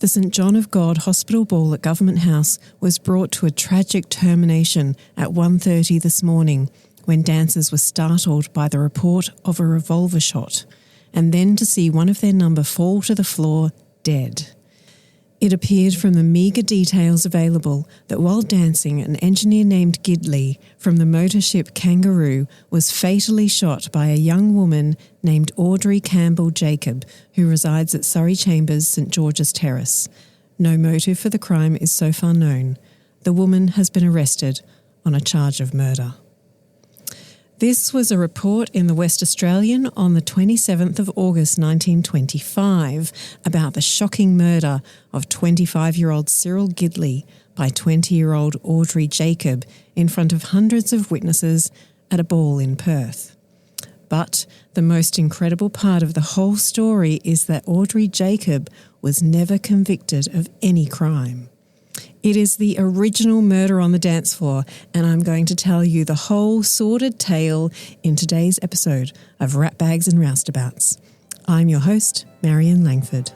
The St John of God Hospital Ball at Government House was brought to a tragic termination at 1:30 this morning when dancers were startled by the report of a revolver shot and then to see one of their number fall to the floor dead. It appeared from the meagre details available that while dancing, an engineer named Gidley from the motor ship Kangaroo was fatally shot by a young woman named Audrey Jacob, who resides at Surrey Chambers, St George's Terrace. No motive for the crime is so far known. The woman has been arrested on a charge of murder. This was a report in the West Australian on the 27th of August 1925 about the shocking murder of 25-year-old Cyril Gidley by 20-year-old Audrey Jacob in front of hundreds of witnesses at a ball in Perth. But the most incredible part of the whole story is that Audrey Jacob was never convicted of any crime. It is the original murder on the dance floor, and I'm going to tell you the whole sordid tale in today's episode of Rat Bags and Roustabouts. I'm your host, Marion Langford.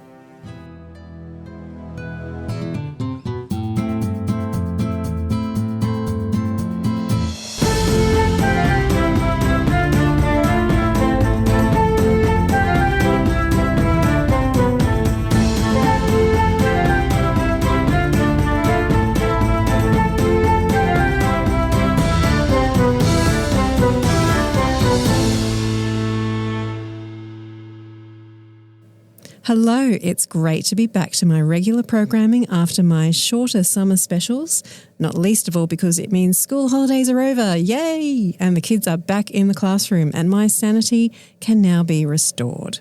Hello, it's great to be back to my regular programming after my shorter summer specials, not least of all because it means school holidays are over, yay! And the kids are back in the classroom and my sanity can now be restored.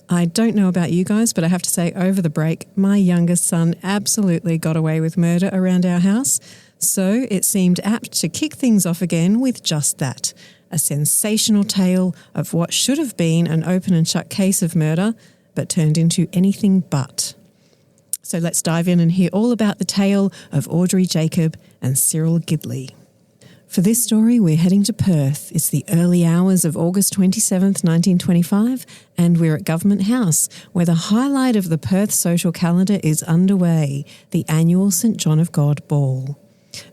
I don't know about you guys, but I have to say over the break, my youngest son absolutely got away with murder around our house, so it seemed apt to kick things off again with just that, a sensational tale of what should have been an open and shut case of murder, but turned into anything but. So let's dive in and hear all about the tale of Audrey Jacob and Cyril Gidley. For this story, we're heading to Perth. It's the early hours of August 27th, 1925, and we're at Government House, where the highlight of the Perth social calendar is underway, the annual St John of God Ball.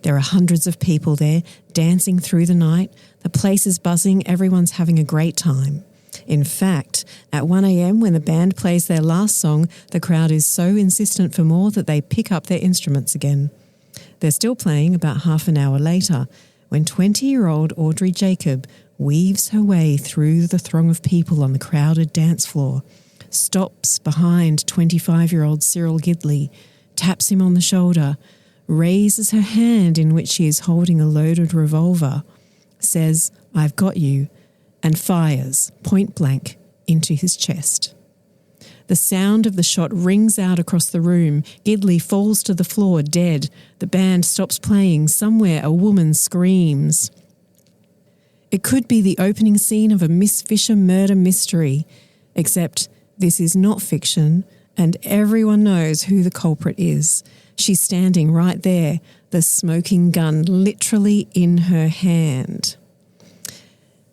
There are hundreds of people there, dancing through the night. The place is buzzing, everyone's having a great time. In fact, at 1 a.m. when the band plays their last song, the crowd is so insistent for more that they pick up their instruments again. They're still playing about half an hour later when 20-year-old Audrey Jacob weaves her way through the throng of people on the crowded dance floor, stops behind 25-year-old Cyril Gidley, taps him on the shoulder, raises her hand in which she is holding a loaded revolver, says, "I've got you," and fires, point blank, into his chest. The sound of the shot rings out across the room. Gidley falls to the floor, dead. The band stops playing. Somewhere a woman screams. It could be the opening scene of a Miss Fisher murder mystery, except this is not fiction, and everyone knows who the culprit is. She's standing right there, the smoking gun literally in her hand.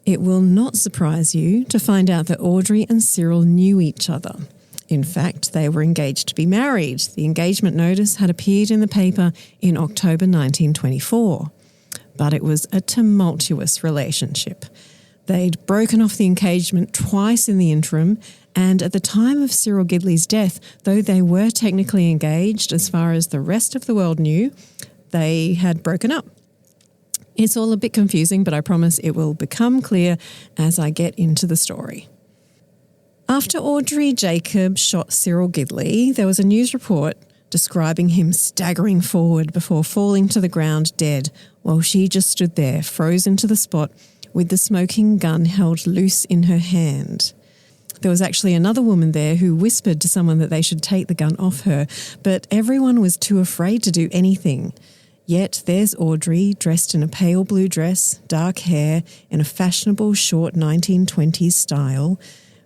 It will not surprise you to find out that Audrey and Cyril knew each other. In fact, they were engaged to be married. The engagement notice had appeared in the paper in October 1924. But it was a tumultuous relationship. They'd broken off the engagement twice in the interim, and at the time of Cyril Gidley's death, though they were technically engaged as far as the rest of the world knew, they had broken up. It's all a bit confusing, but I promise it will become clear as I get into the story. After Audrey Jacob shot Cyril Gidley, there was a news report describing him staggering forward before falling to the ground dead, while she just stood there, frozen to the spot, with the smoking gun held loose in her hand. There was actually another woman there who whispered to someone that they should take the gun off her, but everyone was too afraid to do anything. Yet there's Audrey, dressed in a pale blue dress, dark hair, in a fashionable short 1920s style,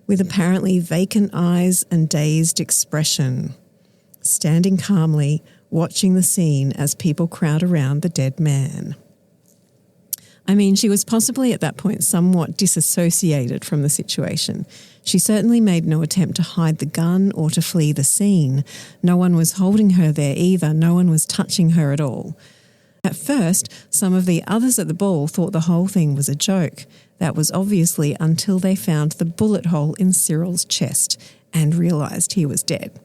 with apparently vacant eyes and dazed expression, standing calmly, watching the scene as people crowd around the dead man. I mean, she was possibly at that point somewhat disassociated from the situation. She certainly made no attempt to hide the gun or to flee the scene. No one was holding her there either. No one was touching her at all. At first, some of the others at the ball thought the whole thing was a joke. That was obviously until they found the bullet hole in Cyril's chest and realised he was dead.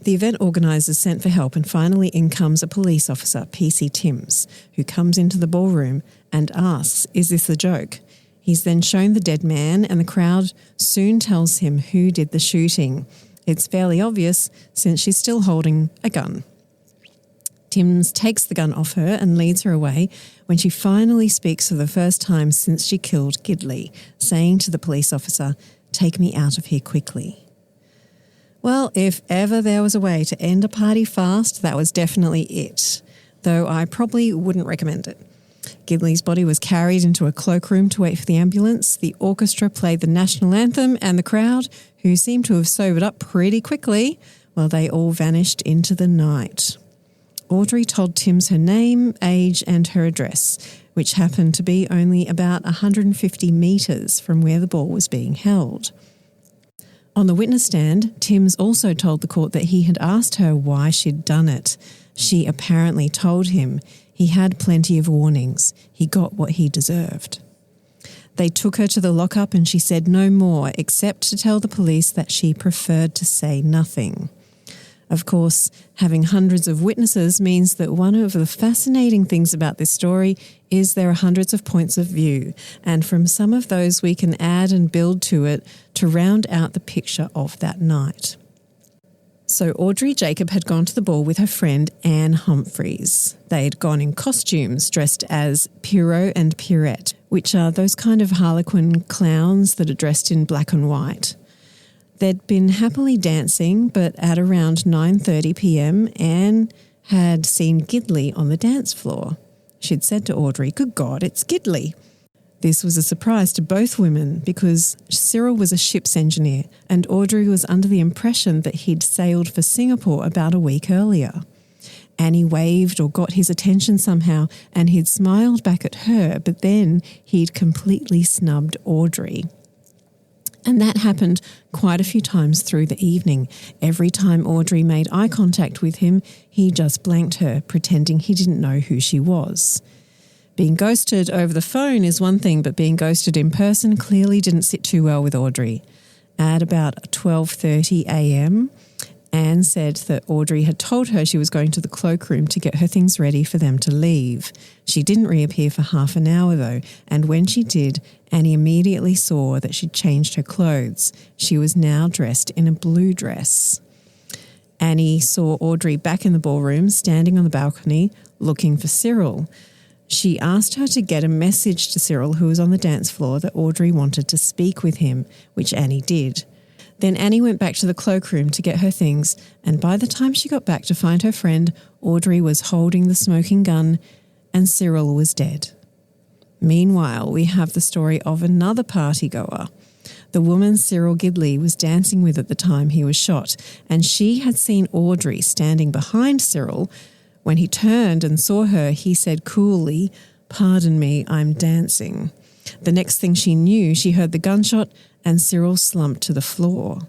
The event organisers sent for help, and finally in comes a police officer, PC Timms, who comes into the ballroom and asks, "Is this a joke?" He's then shown the dead man, and the crowd soon tells him who did the shooting. It's fairly obvious since she's still holding a gun. Timms takes the gun off her and leads her away when she finally speaks for the first time since she killed Gidley, saying to the police officer, "Take me out of here quickly." Well, if ever there was a way to end a party fast, that was definitely it, though I probably wouldn't recommend it. Gidley's body was carried into a cloakroom to wait for the ambulance. The orchestra played the national anthem, and the crowd, who seemed to have sobered up pretty quickly, well, they all vanished into the night. Audrey told Timms her name, age and her address, which happened to be only about 150 metres from where the ball was being held. On the witness stand, Timms also told the court that he had asked her why she'd done it. She apparently told him he had plenty of warnings. He got what he deserved. They took her to the lockup and she said no more except to tell the police that she preferred to say nothing. Of course, having hundreds of witnesses means that one of the fascinating things about this story is there are hundreds of points of view, and from some of those we can add and build to it to round out the picture of that night. So Audrey Jacob had gone to the ball with her friend Anne Humphreys. They'd gone in costumes dressed as Pierrot and Pierrette, which are those kind of harlequin clowns that are dressed in black and white. They'd been happily dancing, but at around 9:30 p.m, Anne had seen Gidley on the dance floor. She'd said to Audrey, "Good God, it's Gidley." This was a surprise to both women because Cyril was a ship's engineer and Audrey was under the impression that he'd sailed for Singapore about a week earlier. Annie waved or got his attention somehow and he'd smiled back at her, but then he'd completely snubbed Audrey. And that happened quite a few times through the evening. Every time Audrey made eye contact with him, he just blanked her, pretending he didn't know who she was. Being ghosted over the phone is one thing, but being ghosted in person clearly didn't sit too well with Audrey. At about 12:30 a.m, Anne said that Audrey had told her she was going to the cloakroom to get her things ready for them to leave. She didn't reappear for half an hour though, and when she did, Annie immediately saw that she'd changed her clothes. She was now dressed in a blue dress. Annie saw Audrey back in the ballroom, standing on the balcony, looking for Cyril. She asked her to get a message to Cyril, who was on the dance floor, that Audrey wanted to speak with him, which Annie did. Then Annie went back to the cloakroom to get her things, and by the time she got back to find her friend, Audrey was holding the smoking gun and Cyril was dead. Meanwhile, we have the story of another partygoer. The woman Cyril Gidley was dancing with at the time he was shot, and she had seen Audrey standing behind Cyril. When he turned and saw her, he said coolly, "Pardon me, I'm dancing." The next thing she knew, she heard the gunshot and Cyril slumped to the floor.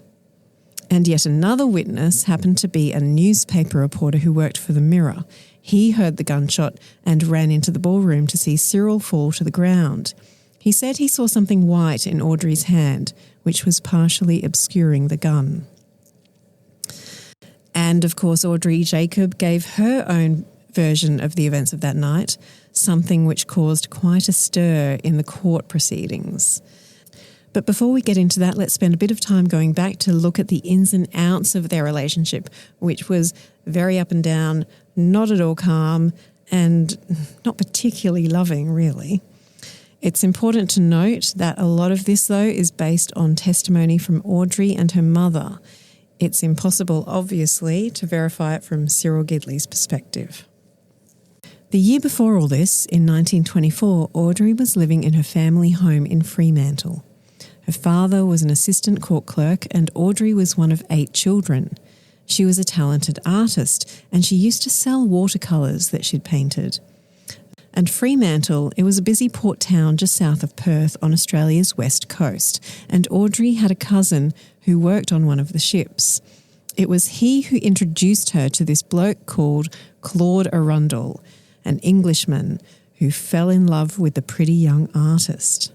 And yet another witness happened to be a newspaper reporter who worked for the Mirror. He heard the gunshot and ran into the ballroom to see Cyril fall to the ground. He said he saw something white in Audrey's hand, which was partially obscuring the gun. And of course, Audrey Jacob gave her own version of the events of that night, something which caused quite a stir in the court proceedings. But before we get into that, let's spend a bit of time going back to look at the ins and outs of their relationship, which was very up and down, not at all calm, and not particularly loving, really. It's important to note that a lot of this, though, is based on testimony from Audrey and her mother. It's impossible, obviously, to verify it from Cyril Gidley's perspective. The year before all this, in 1924, Audrey was living in her family home in Fremantle. Her father was an assistant court clerk and Audrey was one of 8 children. She was a talented artist and she used to sell watercolours that she'd painted. And Fremantle, it was a busy port town just south of Perth on Australia's west coast, and Audrey had a cousin who worked on one of the ships. It was he who introduced her to this bloke called Claude Arundel, an Englishman who fell in love with the pretty young artist.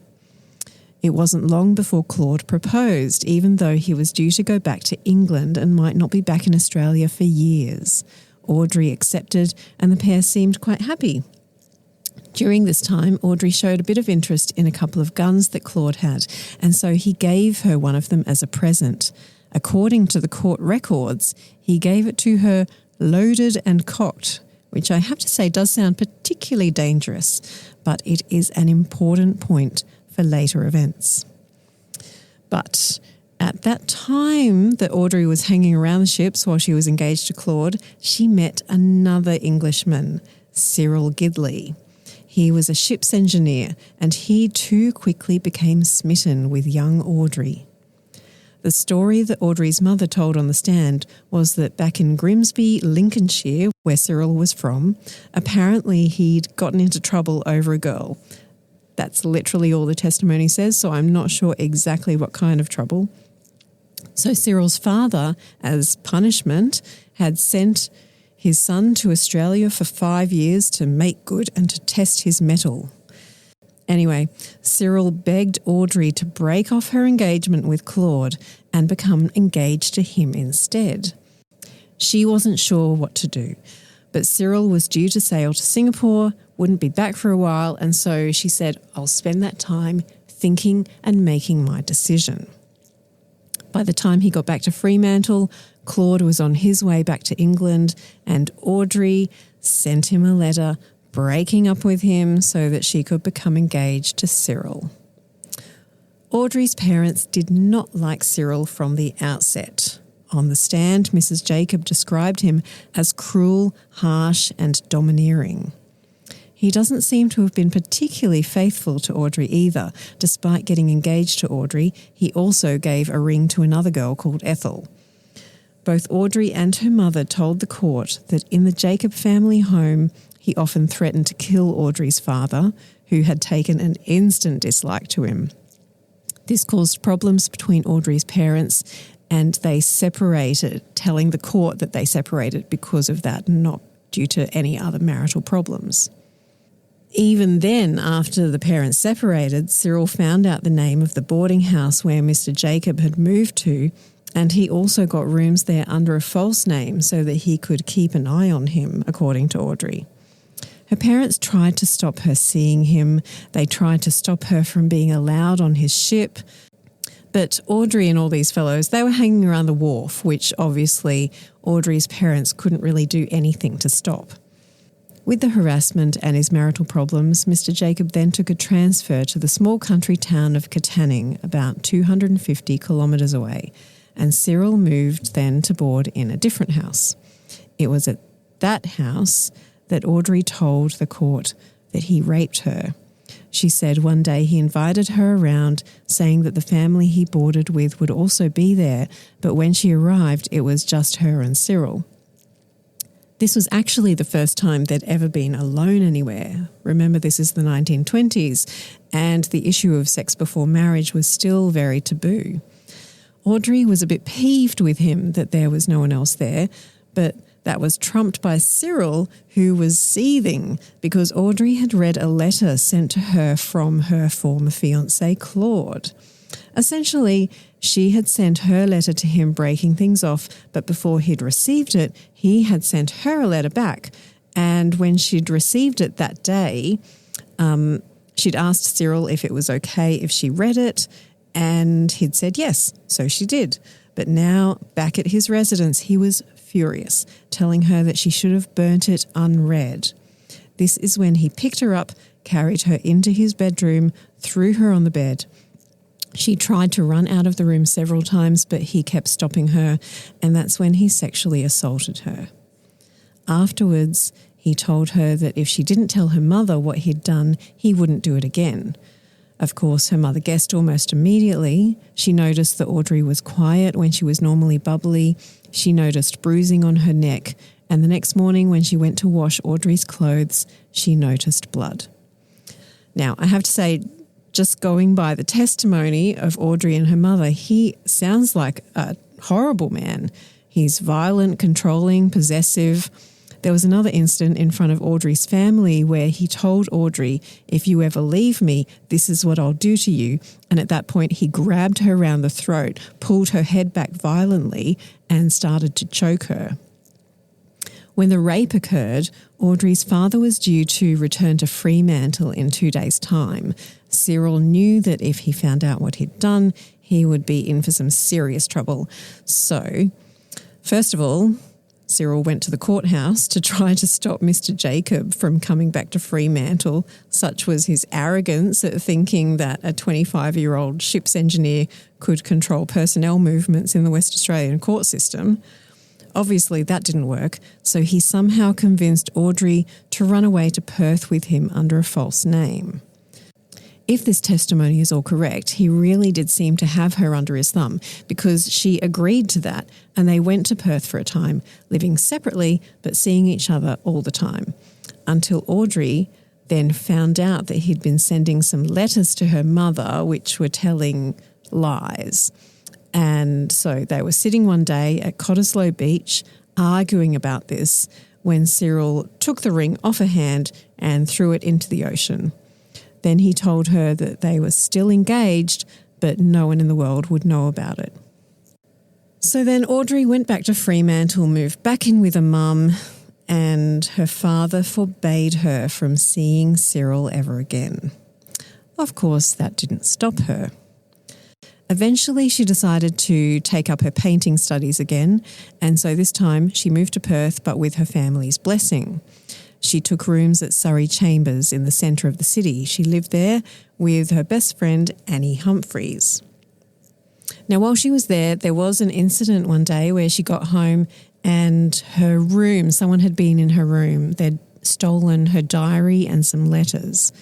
It wasn't long before Claude proposed, even though he was due to go back to England and might not be back in Australia for years. Audrey accepted, and the pair seemed quite happy. During this time, Audrey showed a bit of interest in a couple of guns that Claude had, and so he gave her one of them as a present. According to the court records, he gave it to her loaded and cocked, which I have to say does sound particularly dangerous, but it is an important point for later events. But at that time that Audrey was hanging around the ships while she was engaged to Claude, she met another Englishman, Cyril Gidley. He was a ship's engineer, and he too quickly became smitten with young Audrey. The story that Audrey's mother told on the stand was that back in Grimsby, Lincolnshire, where Cyril was from, apparently he'd gotten into trouble over a girl. That's literally all the testimony says, so I'm not sure exactly what kind of trouble. So Cyril's father, as punishment, had sent his son to Australia for 5 years to make good and to test his mettle. Anyway, Cyril begged Audrey to break off her engagement with Claude and become engaged to him instead. She wasn't sure what to do, but Cyril was due to sail to Singapore, wouldn't be back for a while, and so she said, "I'll spend that time thinking and making my decision." By the time he got back to Fremantle, Claude was on his way back to England, and Audrey sent him a letter breaking up with him so that she could become engaged to Cyril. Audrey's parents did not like Cyril from the outset. On the stand, Mrs. Jacob described him as cruel, harsh, and domineering. He doesn't seem to have been particularly faithful to Audrey either. Despite getting engaged to Audrey, he also gave a ring to another girl called Ethel. Both Audrey and her mother told the court that in the Jacob family home, he often threatened to kill Audrey's father, who had taken an instant dislike to him. This caused problems between Audrey's parents, and they separated, telling the court that they separated because of that, not due to any other marital problems. Even then, after the parents separated, Cyril found out the name of the boarding house where Mr. Jacob had moved to, and he also got rooms there under a false name so that he could keep an eye on him, according to Audrey. Her parents tried to stop her seeing him. They tried to stop her from being allowed on his ship. But Audrey and all these fellows, they were hanging around the wharf, which obviously Audrey's parents couldn't really do anything to stop. With the harassment and his marital problems, Mr. Jacob then took a transfer to the small country town of Katanning, about 250 kilometres away, and Cyril moved then to board in a different house. It was at that house that Audrey told the court that he raped her. She said one day he invited her around, saying that the family he boarded with would also be there, but when she arrived, it was just her and Cyril. This was actually the first time they'd ever been alone anywhere. Remember, this is the 1920s, and the issue of sex before marriage was still very taboo. Audrey was a bit peeved with him that there was no one else there, but that was trumped by Cyril, who was seething because Audrey had read a letter sent to her from her former fiance, Claude. Essentially, she had sent her letter to him breaking things off, but before he'd received it, he had sent her a letter back. And when she'd received it that day, she'd asked Cyril if it was okay if she read it, and he'd said yes, so she did. But now, back at his residence, he was furious, telling her that she should have burnt it unread. This is when he picked her up, carried her into his bedroom, threw her on the bed. She tried to run out of the room several times, but he kept stopping her, and that's when he sexually assaulted her. Afterwards, he told her that if she didn't tell her mother what he'd done, he wouldn't do it again. Of course, her mother guessed almost immediately. She noticed that Audrey was quiet when she was normally bubbly. She noticed bruising on her neck, And the next morning when she went to wash Audrey's clothes, she noticed blood. Now, I have to say, just going by the testimony of Audrey and her mother, he sounds like a horrible man. He's violent, controlling, possessive. There was another incident in front of Audrey's family where he told Audrey, if you ever leave me, this is what I'll do to you. And at that point, he grabbed her around the throat, pulled her head back violently, and started to choke her. When the rape occurred, Audrey's father was due to return to Fremantle in 2 days' time. Cyril knew that if he found out what he'd done, he would be in for some serious trouble. So, first of all, Cyril went to the courthouse to try to stop Mr. Jacob from coming back to Fremantle. Such was his arrogance at thinking that a 25-year-old ship's engineer could control personnel movements in the West Australian court system. Obviously, that didn't work, so he somehow convinced Audrey to run away to Perth with him under a false name. If this testimony is all correct, he really did seem to have her under his thumb because she agreed to that and they went to Perth for a time, living separately but seeing each other all the time, until Audrey then found out that he'd been sending some letters to her mother which were telling lies. And so they were sitting one day at Cottesloe Beach arguing about this when Cyril took the ring off her hand and threw it into the ocean. Then he told her that they were still engaged, but no one in the world would know about it. So then Audrey went back to Fremantle, moved back in with her mum, and her father forbade her from seeing Cyril ever again. Of course, that didn't stop her. Eventually, she decided to take up her painting studies again, and so this time she moved to Perth, but with her family's blessing. She took rooms at Surrey Chambers in the centre of the city. She lived there with her best friend, Annie Humphreys. Now, while she was there, there was an incident one day where she got home and her room, someone had been in her room. They'd stolen her diary and some letters.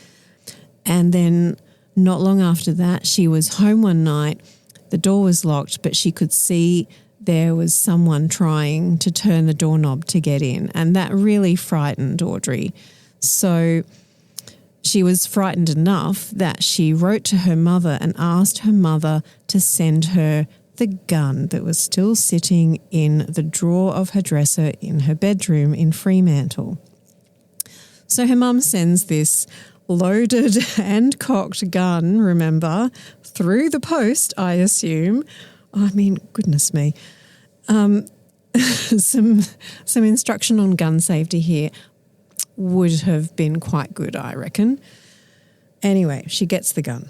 And then not long after that, she was home one night. The door was locked, but she could see there was someone trying to turn the doorknob to get in, and that really frightened Audrey. So she was frightened enough that she wrote to her mother and asked her mother to send her the gun that was still sitting in the drawer of her dresser in her bedroom in Fremantle. So her mum sends this loaded and cocked gun, remember, through the post, I assume. I mean, goodness me. Some instruction on gun safety here would have been quite good, I reckon. Anyway, she gets the gun.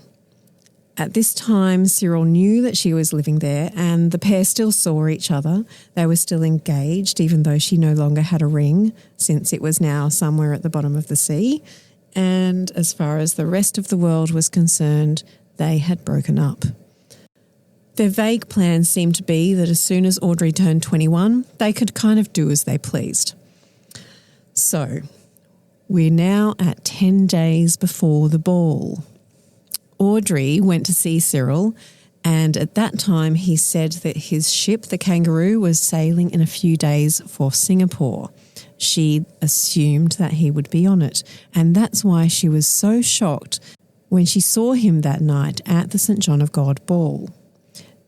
At this time, Cyril knew that she was living there and the pair still saw each other. They were still engaged, even though she no longer had a ring, since it was now somewhere at the bottom of the sea. And as far as the rest of the world was concerned, they had broken up. Their vague plans seemed to be that as soon as Audrey turned 21, they could kind of do as they pleased. So, we're now at 10 days before the ball. Audrey went to see Cyril, and at that time he said that his ship, the Kangaroo, was sailing in a few days for Singapore. She assumed that he would be on it, and that's why she was so shocked when she saw him that night at the St John of God ball.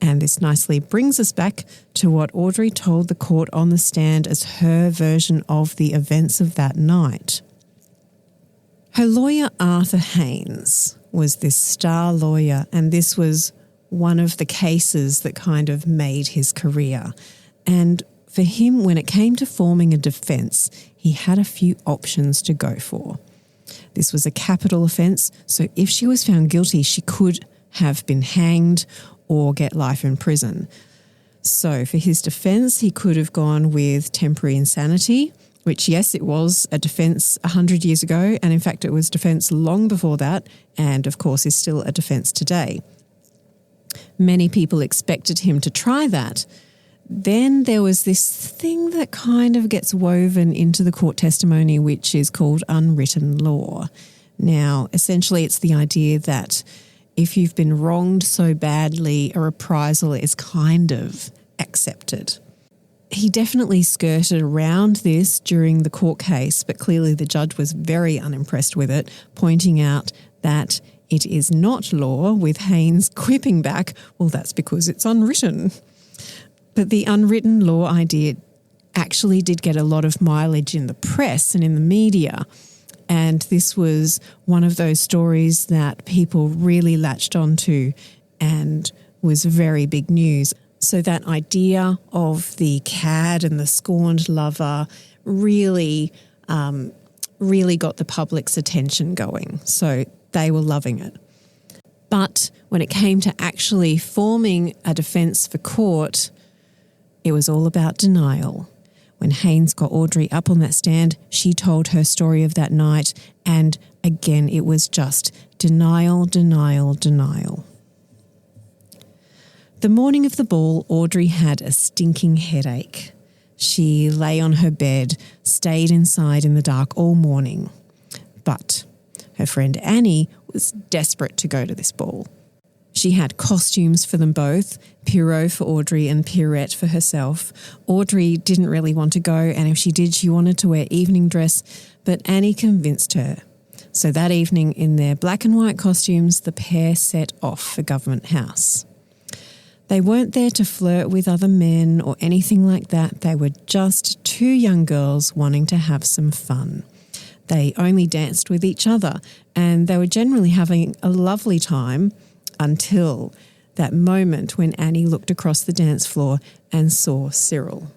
And this nicely brings us back to what Audrey told the court on the stand as her version of the events of that night. Her lawyer, Arthur Haynes, was this star lawyer, and this was one of the cases that kind of made his career. And for him, when it came to forming a defence, he had a few options to go for. This was a capital offence, so if she was found guilty, she could have been hanged or get life in prison. So for his defence, he could have gone with temporary insanity, which, yes, it was a defence 100 years ago, and in fact it was defence long before that, and of course is still a defence today. Many people expected him to try that. Then there was this thing that kind of gets woven into the court testimony, which is called unwritten law. Now, essentially it's the idea that if you've been wronged so badly, a reprisal is kind of accepted. He definitely skirted around this during the court case, but clearly the judge was very unimpressed with it, pointing out that it is not law, with Haynes quipping back, well, that's because it's unwritten. But the unwritten law idea actually did get a lot of mileage in the press and in the media. And this was one of those stories that people really latched onto and was very big news. So that idea of the cad and the scorned lover really got the public's attention going. So they were loving it. But when it came to actually forming a defence for court, it was all about denial. When Haynes got Audrey up on that stand, she told her story of that night, and again it was just denial, denial, denial. The morning of the ball, Audrey had a stinking headache. She lay on her bed, stayed inside in the dark all morning. But her friend Annie was desperate to go to this ball. She had costumes for them both, Pierrot for Audrey and Pierrette for herself. Audrey didn't really want to go, and if she did, she wanted to wear evening dress, but Annie convinced her. So that evening, in their black and white costumes, the pair set off for Government House. They weren't there to flirt with other men or anything like that. They were just two young girls wanting to have some fun. They only danced with each other, and they were generally having a lovely time until that moment when Annie looked across the dance floor and saw Cyril.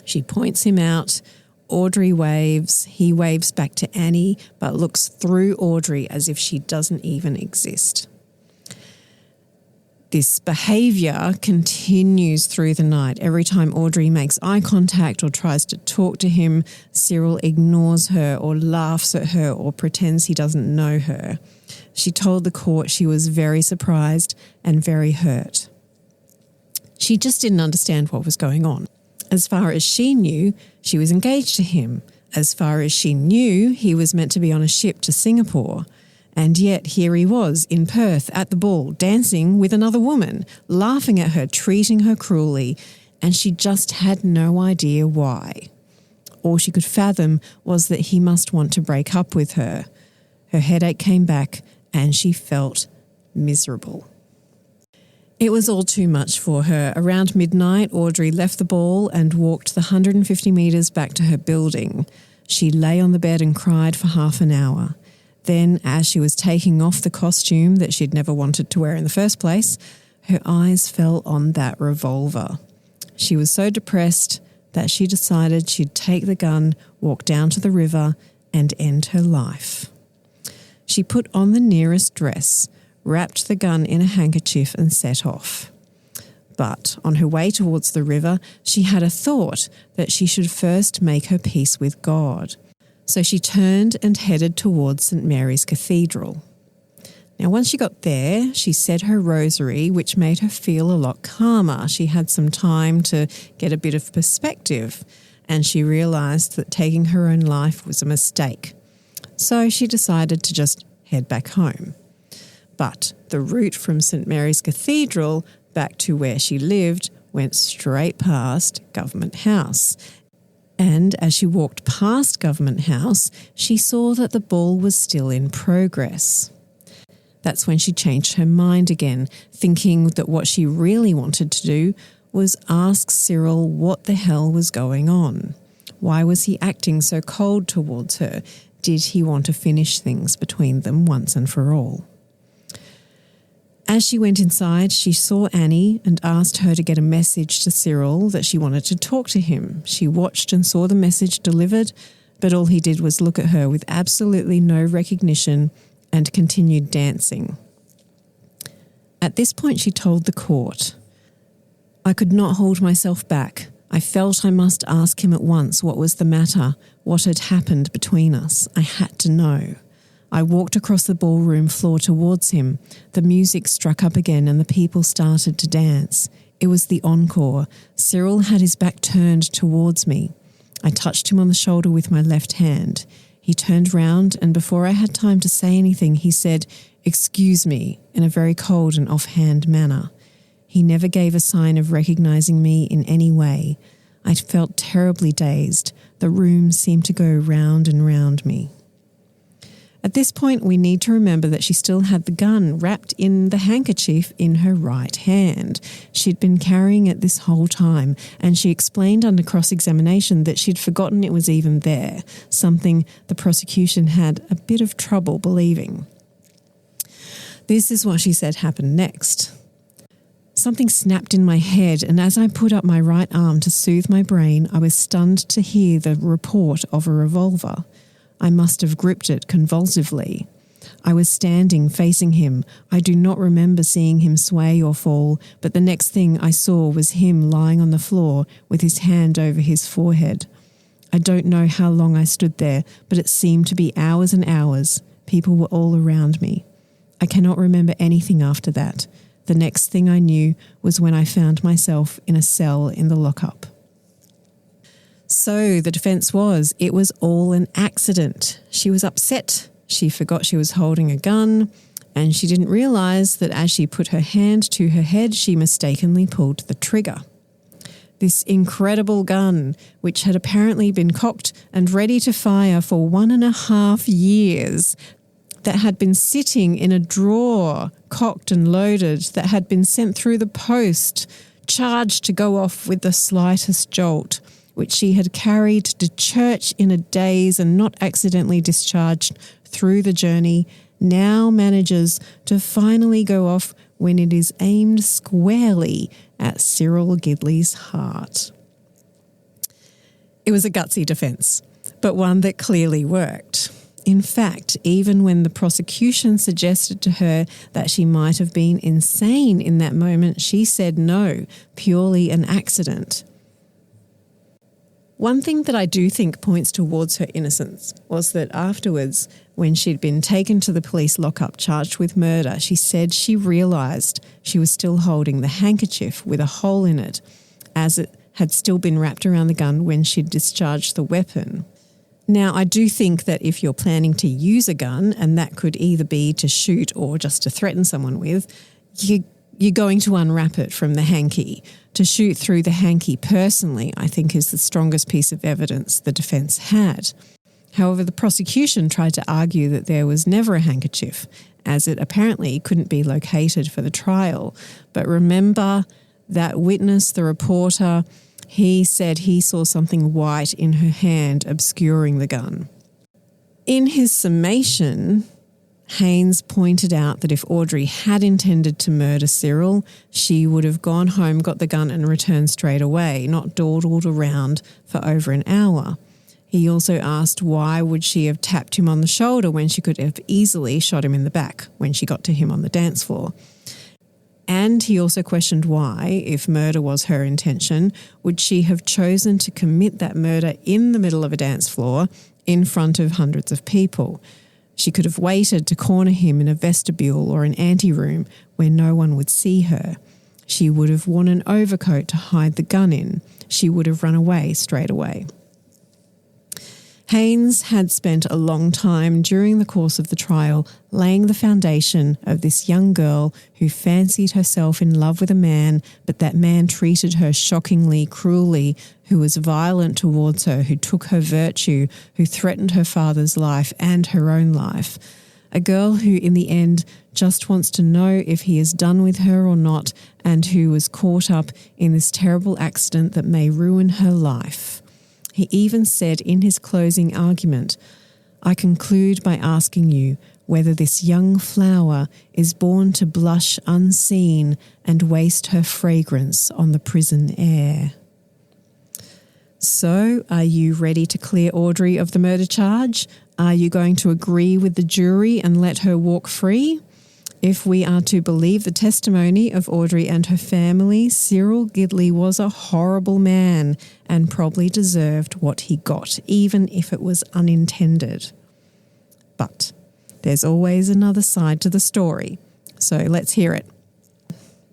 She points him out. Audrey waves. He waves back to Annie, but looks through Audrey as if she doesn't even exist. This behaviour continues through the night. Every time Audrey makes eye contact or tries to talk to him, Cyril ignores her or laughs at her or pretends he doesn't know her. She told the court she was very surprised and very hurt. She just didn't understand what was going on. As far as she knew, she was engaged to him. As far as she knew, he was meant to be on a ship to Singapore. And yet here he was in Perth at the ball, dancing with another woman, laughing at her, treating her cruelly, and she just had no idea why. All she could fathom was that he must want to break up with her. Her headache came back and she felt miserable. It was all too much for her. Around midnight, Audrey left the ball and walked the 150 metres back to her building. She lay on the bed and cried for half an hour. Then, as she was taking off the costume that she'd never wanted to wear in the first place, her eyes fell on that revolver. She was so depressed that she decided she'd take the gun, walk down to the river, and end her life. She put on the nearest dress, wrapped the gun in a handkerchief, and set off. But on her way towards the river, she had a thought that she should first make her peace with God. So she turned and headed towards St. Mary's Cathedral. Now, once she got there, she said her rosary, which made her feel a lot calmer. She had some time to get a bit of perspective, and she realised that taking her own life was a mistake. So she decided to just head back home. But the route from St. Mary's Cathedral back to where she lived went straight past Government House. And as she walked past Government House, she saw that the ball was still in progress. That's when she changed her mind again, thinking that what she really wanted to do was ask Cyril what the hell was going on. Why was he acting so cold towards her? Did he want to finish things between them once and for all? As she went inside, she saw Annie and asked her to get a message to Cyril that she wanted to talk to him. She watched and saw the message delivered, but all he did was look at her with absolutely no recognition and continued dancing. At this point, she told the court, "I could not hold myself back. I felt I must ask him at once what was the matter, what had happened between us. I had to know. I walked across the ballroom floor towards him. The music struck up again and the people started to dance. It was the encore. Cyril had his back turned towards me. I touched him on the shoulder with my left hand. He turned round and before I had time to say anything, he said, 'Excuse me,' in a very cold and offhand manner. He never gave a sign of recognising me in any way. I felt terribly dazed. The room seemed to go round and round me. At this point, we need to remember that she still had the gun wrapped in the handkerchief in her right hand. She'd been carrying it this whole time, and she explained under cross-examination that she'd forgotten it was even there, something the prosecution had a bit of trouble believing. This is what she said happened next. Something snapped in my head, and as I put up my right arm to soothe my brain, I was stunned to hear the report of a revolver. I must have gripped it convulsively. I was standing facing him. I do not remember seeing him sway or fall, but the next thing I saw was him lying on the floor with his hand over his forehead. I don't know how long I stood there, but it seemed to be hours and hours. People were all around me. I cannot remember anything after that. The next thing I knew was when I found myself in a cell in the lockup. So the defence was, it was all an accident. She was upset. She forgot she was holding a gun, and she didn't realise that as she put her hand to her head, she mistakenly pulled the trigger. This incredible gun, which had apparently been cocked and ready to fire for 1.5 years, that had been sitting in a drawer, cocked and loaded, that had been sent through the post, charged to go off with the slightest jolt, which she had carried to church in a daze and not accidentally discharged through the journey, now manages to finally go off when it is aimed squarely at Cyril Gidley's heart. It was a gutsy defence, but one that clearly worked. In fact, even when the prosecution suggested to her that she might have been insane in that moment, she said no, purely an accident. One thing that I do think points towards her innocence was that afterwards, when she'd been taken to the police lockup charged with murder, she said she realised she was still holding the handkerchief with a hole in it, as it had still been wrapped around the gun when she'd discharged the weapon. Now, I do think that if you're planning to use a gun, and that could either be to shoot or just to threaten someone with, you're going to unwrap it from the hanky. To shoot through the hanky personally, I think, is the strongest piece of evidence the defence had. However, the prosecution tried to argue that there was never a handkerchief, as it apparently couldn't be located for the trial. But remember that witness, the reporter, he said he saw something white in her hand obscuring the gun. In his summation, Haynes pointed out that if Audrey had intended to murder Cyril, she would have gone home, got the gun and returned straight away, not dawdled around for over an hour. He also asked why would she have tapped him on the shoulder when she could have easily shot him in the back when she got to him on the dance floor. And he also questioned why, if murder was her intention, would she have chosen to commit that murder in the middle of a dance floor in front of hundreds of people. She could have waited to corner him in a vestibule or an anteroom where no one would see her. She would have worn an overcoat to hide the gun in. She would have run away straight away. Haynes had spent a long time during the course of the trial laying the foundation of this young girl who fancied herself in love with a man, but that man treated her shockingly, cruelly, who was violent towards her, who took her virtue, who threatened her father's life and her own life. A girl who in the end just wants to know if he is done with her or not, and who was caught up in this terrible accident that may ruin her life. He even said in his closing argument, "I conclude by asking you whether this young flower is born to blush unseen and waste her fragrance on the prison air." So, are you ready to clear Audrey of the murder charge? Are you going to agree with the jury and let her walk free? If we are to believe the testimony of Audrey and her family, Cyril Gidley was a horrible man and probably deserved what he got, even if it was unintended. But there's always another side to the story, so let's hear it.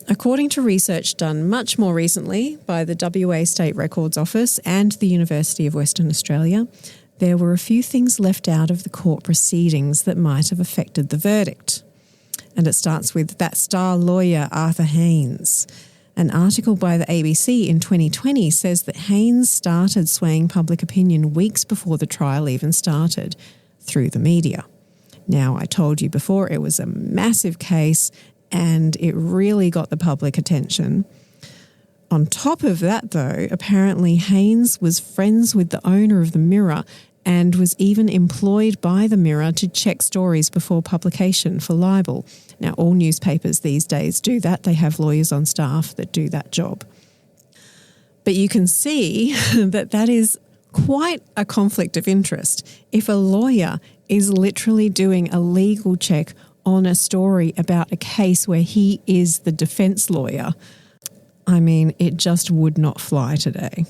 According to research done much more recently by the WA State Records Office and the University of Western Australia, there were a few things left out of the court proceedings that might have affected the verdict. And it starts with that star lawyer, Arthur Haynes. An article by the ABC in 2020 says that Haynes started swaying public opinion weeks before the trial even started through the media. Now, I told you before it was a massive case and it really got the public attention. On top of that, though, apparently Haynes was friends with the owner of the Mirror and was even employed by the Mirror to check stories before publication for libel. Now, all newspapers these days do that. They have lawyers on staff that do that job. But you can see that is quite a conflict of interest. If a lawyer is literally doing a legal check on a story about a case where he is the defence lawyer, I mean, it just would not fly today.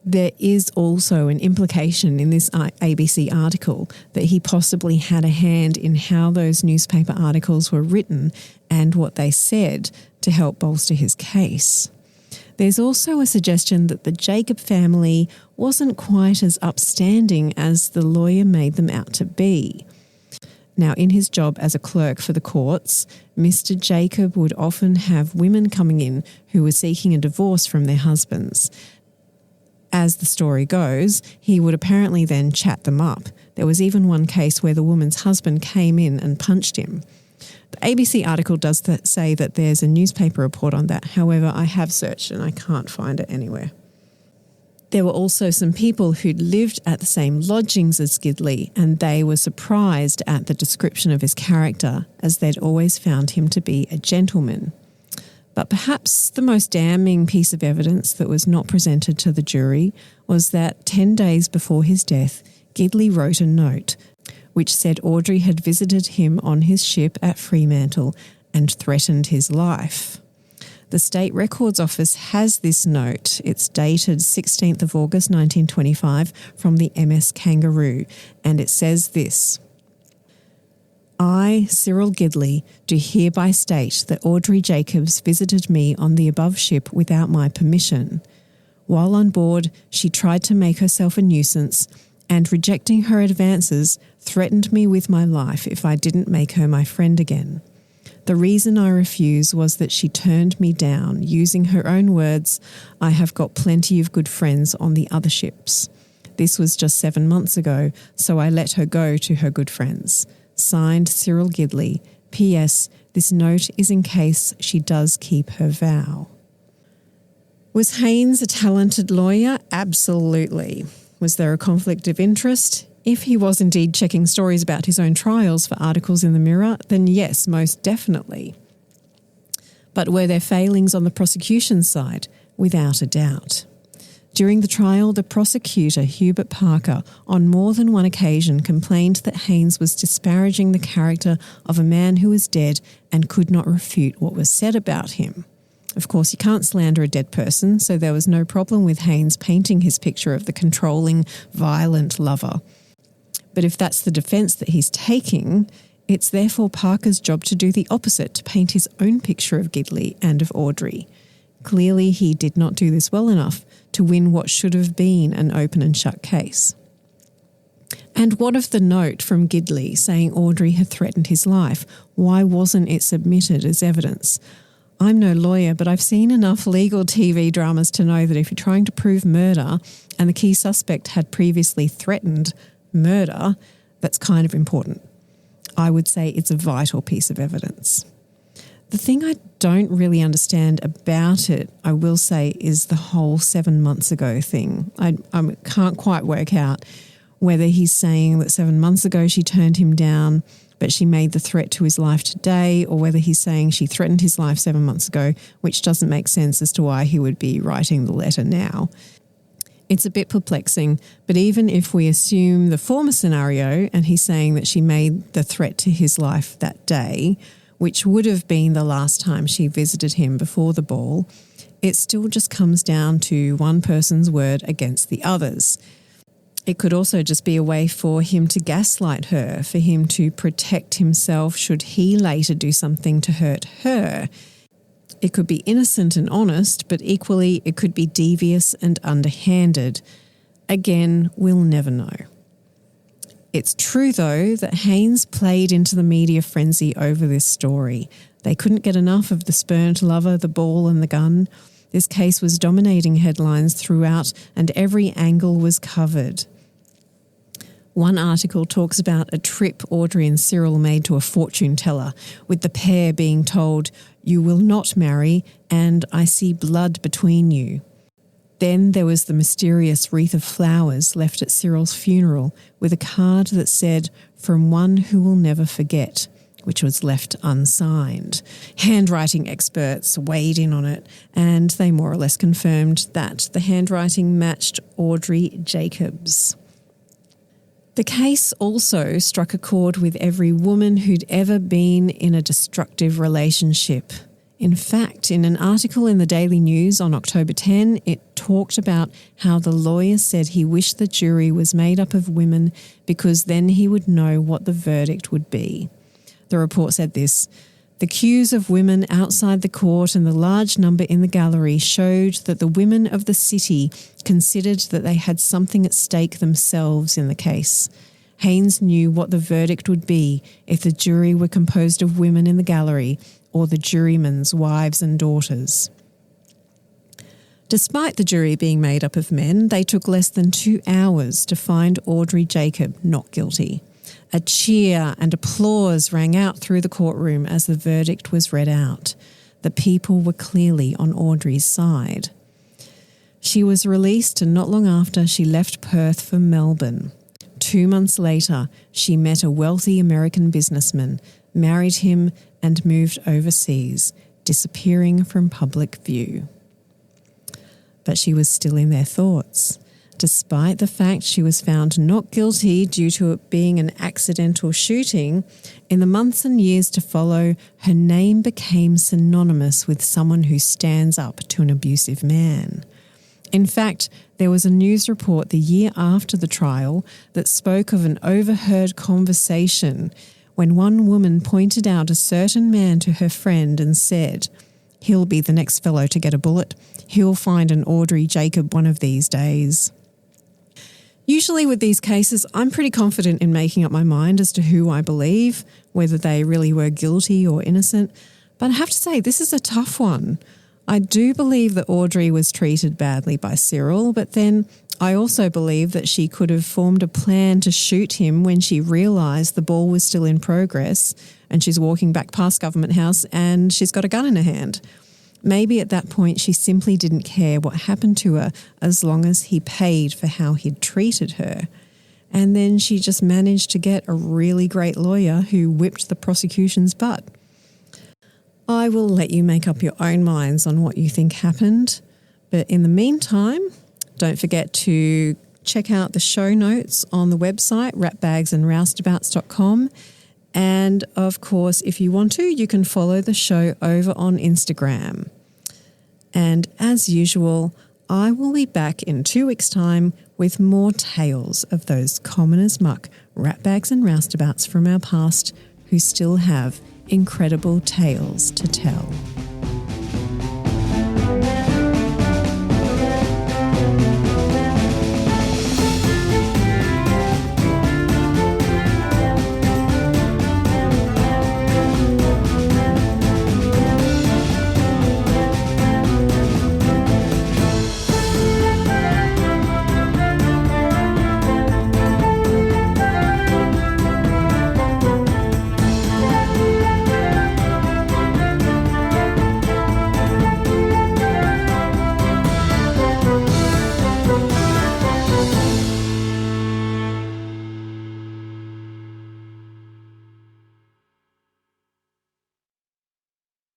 There is also an implication in this ABC article that he possibly had a hand in how those newspaper articles were written and what they said to help bolster his case. There's also a suggestion that the Jacob family wasn't quite as upstanding as the lawyer made them out to be. Now, in his job as a clerk for the courts, Mr. Jacob would often have women coming in who were seeking a divorce from their husbands. As the story goes, he would apparently then chat them up. There was even one case where the woman's husband came in and punched him. The ABC article does say that there's a newspaper report on that. However, I have searched and I can't find it anywhere. There were also some people who'd lived at the same lodgings as Gidley, and they were surprised at the description of his character, as they'd always found him to be a gentleman. But perhaps the most damning piece of evidence that was not presented to the jury was that 10 days before his death, Gidley wrote a note which said Audrey had visited him on his ship at Fremantle and threatened his life. The State Records Office has this note. It's dated 16th of August 1925 from the MS Kangaroo, and it says this: I, Cyril Gidley, do hereby state that Audrey Jacobs visited me on the above ship without my permission. While on board, she tried to make herself a nuisance and, rejecting her advances, threatened me with my life if I didn't make her my friend again. The reason I refused was that she turned me down, using her own words, I have got plenty of good friends on the other ships. This was just 7 months ago, so I let her go to her good friends. Signed, Cyril Gidley. P.S. This note is in case she does keep her vow. Was Haynes a talented lawyer? Absolutely. Was there a conflict of interest? If he was indeed checking stories about his own trials for articles in the Mirror, then yes, most definitely. But were there failings on the prosecution side? Without a doubt. During the trial, the prosecutor, Hubert Parker, on more than one occasion complained that Haynes was disparaging the character of a man who was dead and could not refute what was said about him. Of course, you can't slander a dead person, so there was no problem with Haynes painting his picture of the controlling, violent lover. But if that's the defence that he's taking, it's therefore Parker's job to do the opposite, to paint his own picture of Gidley and of Audrey. Clearly, he did not do this well enough to win what should have been an open and shut case. And what of the note from Gidley saying Audrey had threatened his life? Why wasn't it submitted as evidence? I'm no lawyer, but I've seen enough legal TV dramas to know that if you're trying to prove murder and the key suspect had previously threatened murder, that's kind of important. I would say it's a vital piece of evidence. The thing I don't really understand about it, I will say, is the whole 7 months ago thing. I can't quite work out whether he's saying that 7 months ago she turned him down, but she made the threat to his life today, or whether he's saying she threatened his life 7 months ago, which doesn't make sense as to why he would be writing the letter now. It's a bit perplexing, but even if we assume the former scenario and he's saying that she made the threat to his life that day, which would have been the last time she visited him before the ball, it still just comes down to one person's word against the other's. It could also just be a way for him to gaslight her, for him to protect himself should he later do something to hurt her. It could be innocent and honest, but equally it could be devious and underhanded. Again, we'll never know. It's true, though, that Haynes played into the media frenzy over this story. They couldn't get enough of the spurned lover, the ball and the gun. This case was dominating headlines throughout and every angle was covered. One article talks about a trip Audrey and Cyril made to a fortune teller, with the pair being told, "You will not marry and I see blood between you." Then there was the mysterious wreath of flowers left at Cyril's funeral with a card that said, "From one who will never forget," which was left unsigned. Handwriting experts weighed in on it, and they more or less confirmed that the handwriting matched Audrey Jacob's. The case also struck a chord with every woman who'd ever been in a destructive relationship. In fact, in an article in the Daily News on October 10, it talked about how the lawyer said he wished the jury was made up of women because then he would know what the verdict would be. The report said this: "The queues of women outside the court and the large number in the gallery showed that the women of the city considered that they had something at stake themselves in the case. Haynes knew what the verdict would be if the jury were composed of women in the gallery or the jurymen's wives and daughters." Despite the jury being made up of men, they took less than 2 hours to find Audrey Jacob not guilty. A cheer and applause rang out through the courtroom as the verdict was read out. The people were clearly on Audrey's side. She was released, and not long after, she left Perth for Melbourne. 2 months later, she met a wealthy American businessman, married him, and moved overseas, disappearing from public view. But she was still in their thoughts. Despite the fact she was found not guilty due to it being an accidental shooting, in the months and years to follow, her name became synonymous with someone who stands up to an abusive man. In fact, there was a news report the year after the trial that spoke of an overheard conversation when one woman pointed out a certain man to her friend and said, "He'll be the next fellow to get a bullet. He'll find an Audrey Jacob one of these days." Usually with these cases, I'm pretty confident in making up my mind as to who I believe, whether they really were guilty or innocent. But I have to say, this is a tough one. I do believe that Audrey was treated badly by Cyril, but then I also believe that she could have formed a plan to shoot him when she realised the ball was still in progress and she's walking back past Government House and she's got a gun in her hand. Maybe at that point she simply didn't care what happened to her as long as he paid for how he'd treated her. And then she just managed to get a really great lawyer who whipped the prosecution's butt. I will let you make up your own minds on what you think happened. But in the meantime, don't forget to check out the show notes on the website, ratbagsandroustabouts.com. And of course, if you want to, you can follow the show over on Instagram. And as usual, I will be back in 2 weeks' time with more tales of those common as muck ratbags and roustabouts from our past who still have incredible tales to tell.